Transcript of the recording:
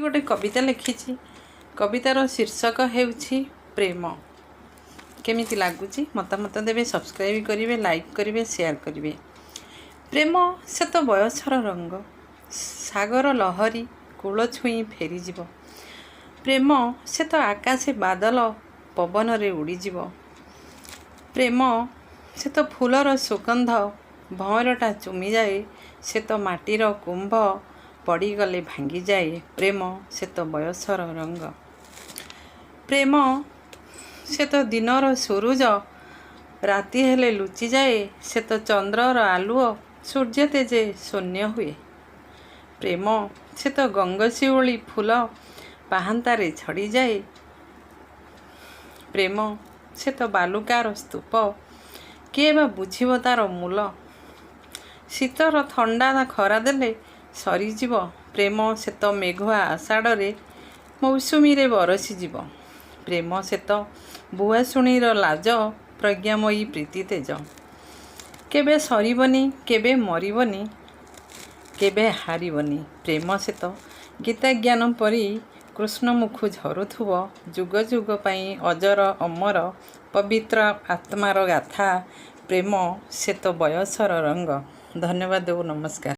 गोटे कविता लिखी। कवितार शीर्षक हेउछि प्रेम। केमिति लागुची मतामत देवे, सब्सक्राइब करेंगे, लाइक करेंगे, शेयर करेंगे। प्रेम से तो बयसर रंग, सागर लहरी कूल छुई फेरीज। प्रेम से तो आकाशे बादल पवन रे उड़ीज। प्रेम से तो फूलर सुगंध भंवरटा चुमी जाए, से तो माटीर कुंभ पड़ीगले भांगी जाए। प्रेम से तो बयसर रंग। प्रेम से तो दिनर सूरज राति हेले लुचि जाए, से तो चंद्रर आलुओ सूर्य तेजे शून्य हुए। प्रेम से तो गंगशिउली फूल पाहांतारे झड़ी जाए। प्रेम से तो बालुकार स्तूप किए बा बुझिब तार मूल। शीतर थंडा खरा देले सरीजीव। प्रेम से तो मेघुआ आषाढ़ मौसुमी रे बरसीजीव। प्रेम से तो बुआशुणीर लाज प्रज्ञामयी प्रीति तेज। केबे सरीबनी, केबे मरीबनी, केबे हारिबनी। प्रेम से तो गीता ज्ञान परी कृष्णमुखु झरुथुव। जुग जुग पाई अजर अमर पवित्र आत्मार गाथा। प्रेम से तो बयसर रंग। धन्यवाद। नमस्कार।